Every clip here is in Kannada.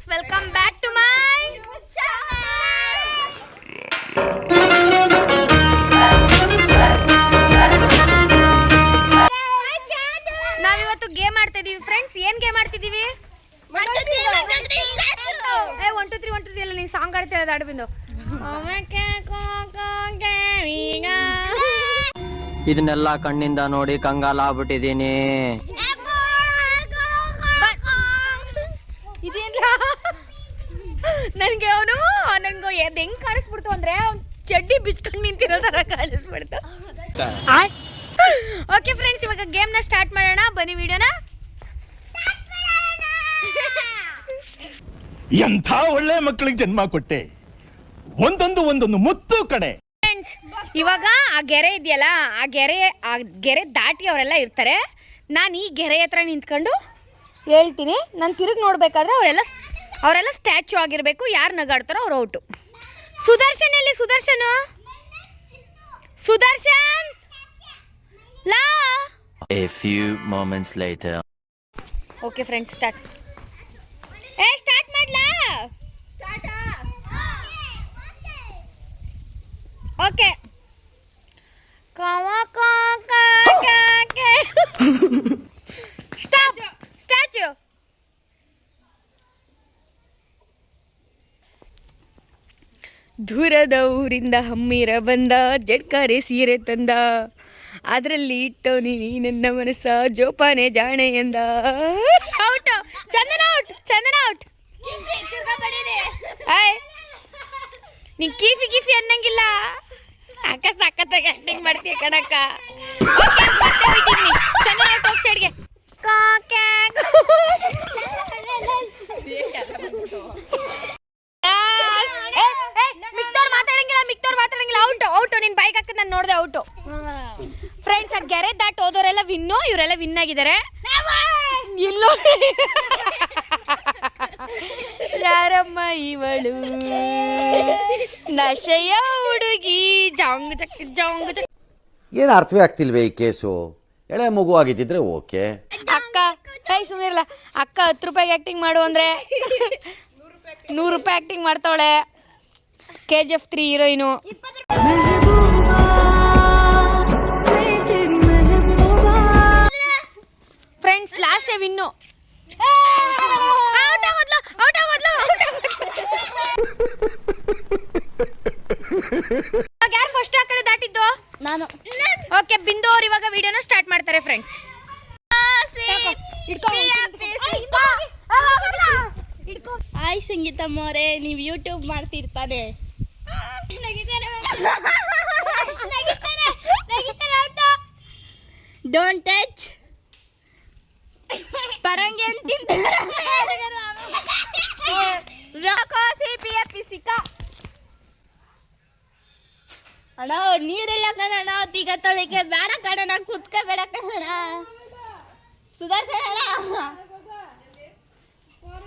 Friends, welcome back to my ನಾವಿವತ್ತು ಗೇಮ್ ಆಡ್ತಾ ಇದೀವಿ ಫ್ರೆಂಡ್ಸ್. ಏನ್ ಗೇಮ್ ಆಡ್ತಿದೀವಿ? 1 2 3 ಎಲ್ಲ ನೀನು ಸಾಂಗ್ ಆಡ್ತಾ ಇರೋದು ಆಡ್ಬಿಂದು. ಇದನ್ನೆಲ್ಲ ಕಣ್ಣಿಂದ ನೋಡಿ ಕಂಗಾಲ ಆಗ್ಬಿಟ್ಟಿದೀನಿ. ಇದೇನಿಲ್ಲ, ನನಗೆ ನನ್ಗೆ ಅದು ಹೆಂಗ್ ಕಾಣಿಸ್ಬಿಡ್ತು ಅಂದ್ರೆ ಚಡ್ಡಿ ಬಿಚ್ಕೊಂಡು ನಿಂತಿರೋ ತರ ಕಾಣಿಸ್ಬಿಡ್ತು. ಓಕೆ ಫ್ರೆಂಡ್ಸ್, ಇವಾಗ ಗೇಮ್ನ ಸ್ಟಾರ್ಟ್ ಮಾಡೋಣ. ಬನ್ನಿ ವಿಡಿಯೋನ. ಎಂಥ ಒಳ್ಳೆ ಮಕ್ಕಳಿಗೆ ಜನ್ಮ ಕೊಟ್ಟೆ, ಒಂದೊಂದು ಮುತ್ತು ಕಡೆ. ಫ್ರೆಂಡ್ಸ್, ಇವಾಗ ಆ ಗೆರೆ ಇದೆಯಲ್ಲ, ಆ ಗೆರೆ ದಾಟಿ ಅವರೆಲ್ಲ ಇರ್ತಾರೆ. ನಾನು ಈ ಗೆರೆ ಹತ್ರ ನಿಂತ್ಕೊಂಡು ಹೇಳ್ತೀನಿ. ನಾನು ತಿರುಗಿ ನೋಡ್ಬೇಕಾದ್ರೆ ಅವರೆಲ್ಲ ಸ್ಟ್ಯಾಚು ಆಗಿರಬೇಕು. ಯಾರು ನಗಾಡ್ತಾರೋ ಅವ್ರು ಔಟು. ಸುದರ್ಶನ್ ಎಲ್ಲಿ? ಸುದರ್ಶನ್ ಲಾ. A few moments later. Okay friends, start ಮಾಡ್ಲಾ? ಓಕೆ. ಸ್ಟ್ಯಾಚು. ದೂರದ ಊರಿಂದ ಹಮ್ಮಿರ ಬಂದ, ಜಡ್ಕಾರೆ ಸೀರೆ ತಂದ, ಅದರಲ್ಲಿ ಇಟ್ಟೋನಿ ನನ್ನ ಮನಸ್ಸ ಜೋಪಾನೆ ಜಾಣೆ ಎಂದ. ಔಟ್. ಚಂದನ ಔಟ್. ನೀ ಕೀಫಿ ಅನ್ನಂಗಿಲ್ಲ. ಅಕ್ಕ ಸಖತ್ತಾಗಿ ಆಕ್ಟಿಂಗ್ ಮಾಡ್ತೀಯ ಕಣಕ್ಕ. ಚಂದನ ಔಟ್. ಹೋಗಿ ಸೈಡ್ಗೆ. ಮಿಕ್ತವ್ರು ಮಾತಾಡಂಗಿಲ್ಲ. ಔಟು. ನಿನ್ ಬೈಕ್ ಹಾಕದ್ ನಾನು ನೋಡ್ದೆ. ಔಟು. ಫ್ರೆಂಡ್ಸ್, ಆ ಗೆರೆ ದಾಟ್ ಹೋದವರೆಲ್ಲ ವಿನ್ನು. ಇವರೆಲ್ಲ ವಿನ್ ಆಗಿದ್ದಾರೆ. ಇಲ್ಲೋ ಯಾರಮ್ಮ ಇವಳು, ನಶೆಯ ಹುಡುಗಿ. ಜಾಂಗ್ ಚಕ್. ಏನು ಅರ್ಥವೇ ಆಗ್ತಿಲ್ವೇ ಈ ಕೇಸು? ಎಳೆ ಮಗು ಆಗಿದ್ದಿದ್ರೆ ಓಕೆ. ಅಕ್ಕ ಕೈ ಸುಮಿರಲ್ಲ. ಅಕ್ಕ 10 ರೂಪಾಯಿಗೆ ಆಕ್ಟಿಂಗ್ ಮಾಡು ಅಂದ್ರೆ 100 ರೂಪಾಯಿ ಆಕ್ಟಿಂಗ್ ಮಾಡ್ತಾವಳೆ. KGF 3 heroine. Friends, last win. Out ಆಗೋದ್ಲು. ಯಾರು ಫಸ್ಟ್ ಆ ಕಡೆ ದಾಟಿದ್ದು? ನಾನು. ಓಕೆ, ಬಿಂದು ಅವ್ರು ಇವಾಗ ವಿಡಿಯೋನ ಸ್ಟಾರ್ಟ್ ಮಾಡ್ತಾರೆ ಫ್ರೆಂಡ್ಸ್. ಹಾಯ್ ಸಂಗೀತಮ್ಮ ಅವರೇ, ನೀವು ಯೂಟ್ಯೂಬ್ ಮಾಡ್ತಿರ್ತಾನೆ. Don't touch. ಪರಂಗಿ ಅಣ್ಣ, ನೀರೆಲ್ಲ ಕಣ ಈಗ ತೊಳಿಕೆ ಬೇಡ ಕಣ. ನಾನು ಕುತ್ಕೋಬೇಡ ಕಣ. ಸುಧಾರಿಸೋಣ.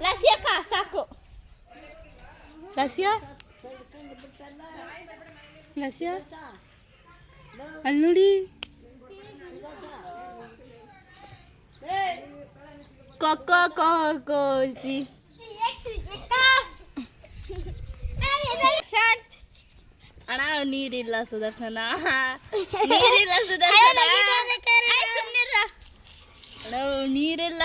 ರಸಿಯಕ್ಕ ಸಾಕು. ರಸಿಯಾ ಅಲ್ಲಿ ನೋಡಿ. ಕೋಸಿ ಅಣ್ಣ, ನೀರಿಲ್ಲ ಸುದರ್ಶನ. ನೀರಿಲ್ಲ.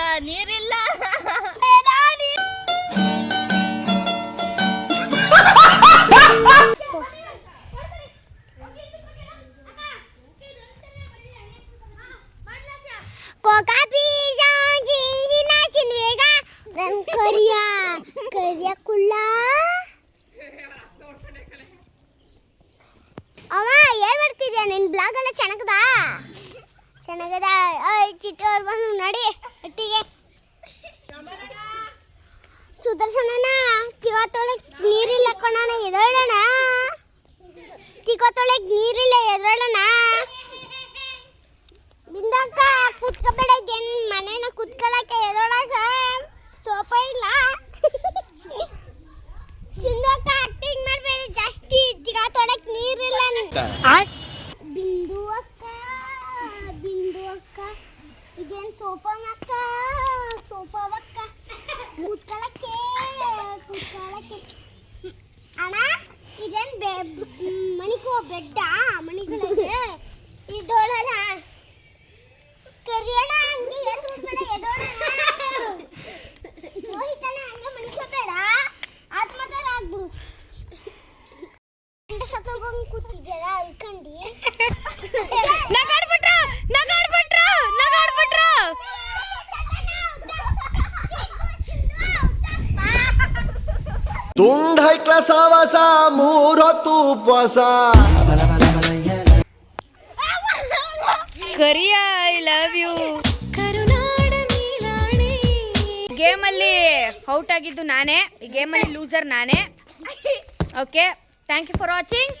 ಅವ ಏನ್ ಮಾಡ್ತಿದ್ಯಾ? ನಿನ್ ಬ್ಲಾಗ್ ಎಲ್ಲ ಚೆನ್ನಾಗದ. ಚಿಟ್ಟವ್ರು ಬಂದು ನಡಿ ಒಟ್ಟಿಗೆ. ಸುದರ್ಶನನ ತಿಗೋತೊಳಗ್ ನೀರಿಲ್ಲ ಕಣಣ, ಎದೋಳಣ. ತಿಗೋತೊಳಗ್ ನೀರಿಲ್ಲ, ಎದೋಳಣ. ಬಿಂದಕ್ಕ ಕುತ್ಕೋಬೇಡ. ಮನೇನ ಕುತ್ಕೊಳಕ್ಕೆ ಎದೋಳ. ಸೋಫ ಇಲ್ಲ. ಸಿಂಧಕ್ಕ ಆಕ್ಟಿಂಗ್ ಮಾಡ್ಬೇಡಿ ಜಾಸ್ತಿ. ತಿಗೋತೊಳಗ್ ನೀರಿಲ್ಲ. ಬಿಂದು ಅಕ್ಕ, ಇದೇನ್ ಸೋಫಾ ಅಕ್ಕ, ಸೋಫಾವಕ್ಕ ಕೂತ್ಕೊಳ್ಳಕ್ಕೆ ಅಣ್ಣ ಇದೇನ್ ಮಣಿಕೋ ಬೆಡ್ಡ ಮಣಿಗಳಿಗೆ ಇದೋಳಲ್ಲ ಕರಿಯಣ ಹಂಗೆ ಎದ್ಬಿಡ್ಬೇಡ ಎದೋಳಣ ರೋಹಿತನ ಹಂಗೆ ಮಣಿಕೋಬೇಡ ಆತ್ಮಕಾರ ಆಗ್ಬಿಡು ಗಂಡ ಸತ್ತೋಗಂಗ್ ಕೂತಿದ್ದೀರ ಅಲ್ಕಂಡಿ ನಗಾಡ್ಬಿಟ್ರ ತುಂಡ್ ಹೈಕ್ಲ ಸಾವಾಸ 3 ಹೊತ್ತು ಉಪವಾಸ ಕರಿಯ ಐ ಲವ್ ಯು. ಗೇಮಲ್ಲಿ ಔಟ್ ಆಗಿದ್ದು ನಾನೇ, ಈ ಗೇಮಲ್ಲಿ ಲೂಸರ್ ನಾನೇ. Okay, thank you for watching.